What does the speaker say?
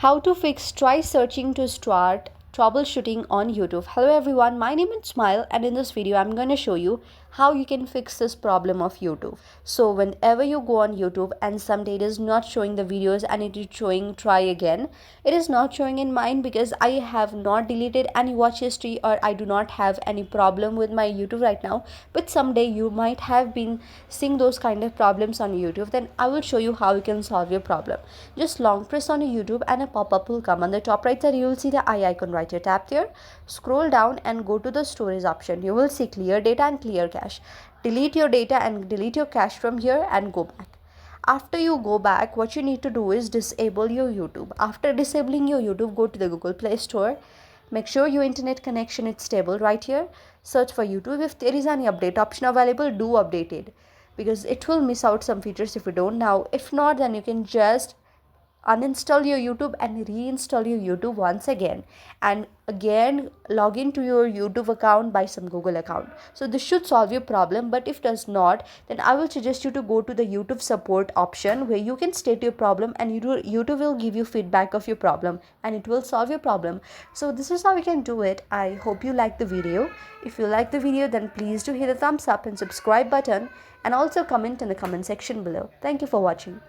How to fix try searching to start troubleshooting on YouTube. Hello everyone, my name is Smile and in this video I'm going to show you how you can fix this problem of YouTube. So whenever you go on YouTube and someday it is not showing the videos and it is showing try again, it is not showing in mine because I have not deleted any watch history or I do not have any problem with my YouTube right now. But someday you might have been seeing those kind of problems on YouTube. Then I will show you how you can solve your problem. Just long press on your YouTube and a pop-up will come. On the top right side you will see the eye icon right here. Tap there, scroll down and go to the storage option. You will see clear data and clear cache. Delete your data and delete your cache from here and go back. After you go back, what you need to do is disable your YouTube. After disabling your YouTube, go to the Google Play Store. Make sure your internet connection is stable right here. Search for YouTube. If there is any update option available, do update it because it will miss out some features if you don't. Now, if not, then you can just uninstall your YouTube and reinstall your YouTube once again, and again log into your YouTube account by some Google account. So this should solve your problem, but if does not, then I will suggest you to go to the YouTube support option where you can state your problem and YouTube will give you feedback of your problem and it will solve your problem. So this is how we can do it. I hope you like the video. If you like the video, then please do hit the thumbs up and subscribe button and also comment in the comment section below. Thank you for watching.